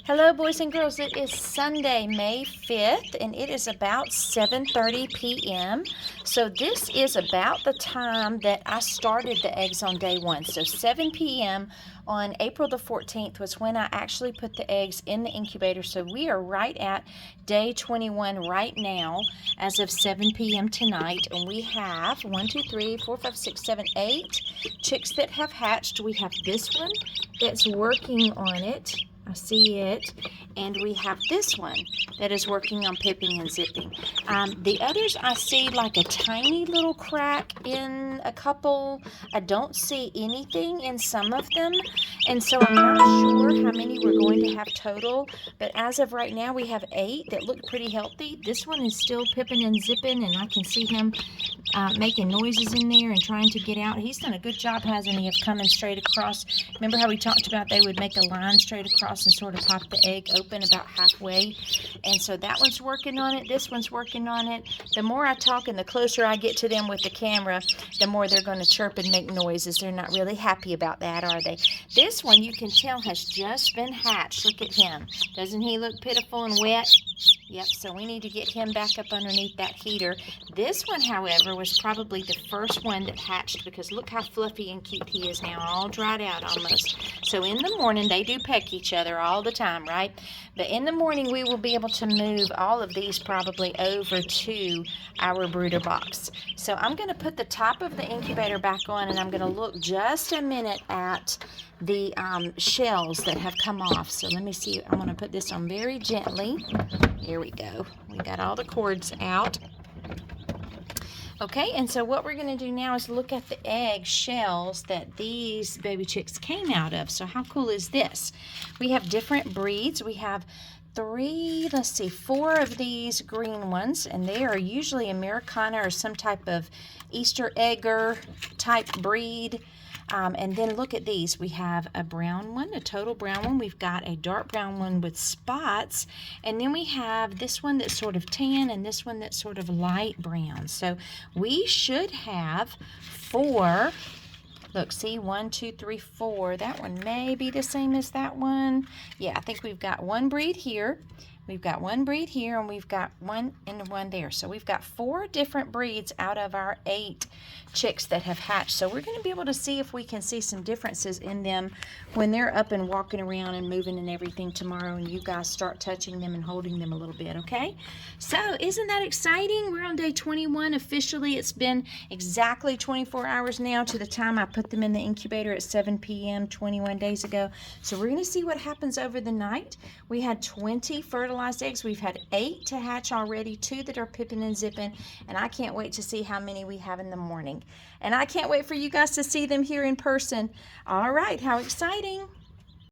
Hello, boys and girls. It is Sunday, May 5th, and it is about 7:30 p.m. So this is about the time that I started the eggs on day one. So 7 p.m. on April the 14th was when I actually put the eggs in the incubator. So we are right at day 21 right now as of 7 p.m. tonight. And we have 1, 2, 3, 4, 5, 6, 7, 8 chicks that have hatched. We have this one that's working on it. I see it, and we have this one that is working on pipping and zipping. The others I see like a tiny little crack in a couple. I don't see anything in some of them, and so I'm not sure how many we're going to have total, but as of right now we have 8 that look pretty healthy. This one is still pipping and zipping, and I can see him making noises in there and trying to get out. He's done a good job, hasn't he, of coming straight across. Remember how we talked about they would make a line straight across and sort of pop the egg open about halfway? And so that one's working on it. This one's working on it. The more I talk and the closer I get to them with the camera, the more they're going to chirp and make noises. They're not really happy about that, are they? This one you can tell has just been hatched. Look at him. Doesn't he look pitiful and wet? Yep, so we need to get him back up underneath that heater. This one, however, was probably the first one that hatched, because look how fluffy and cute he is now, all dried out almost. So in the morning, they do peck each other all the time, right? But in the morning, we will be able to move all of these probably over to our brooder box. So I'm going to put the top of the incubator back on, and I'm going to look just a minute at the shells that have come off. So let me see. I'm going to put this on very gently. Here we go. We got all the cords out. Okay, and so what we're going to do now is look at the egg shells that these baby chicks came out of. So how cool is this? We have different breeds. We have 4 of these green ones, and they are usually Americana or some type of Easter egger type breed. And then look at these. We have a brown one, a total brown one. We've got a dark brown one with spots. And then we have this one that's sort of tan and this one that's sort of light brown. So we should have 4. Look, see, 1, 2, 3, 4. That one may be the same as that one. Yeah, I think we've got one breed here. We've got one breed here, and we've got one and one there. So we've got 4 different breeds out of our 8 chicks that have hatched. So we're going to be able to see if we can see some differences in them when they're up and walking around and moving and everything tomorrow, and you guys start touching them and holding them a little bit, okay? So isn't that exciting? We're on day 21 officially. It's been exactly 24 hours now to the time I put them in the incubator at 7 p.m. 21 days ago. So we're going to see what happens over the night. We had 20 fertilized eggs. We've had 8 to hatch already, 2 that are pipping and zipping, and I can't wait to see how many we have in the morning. And I can't wait for you guys to see them here in person. All right, how exciting.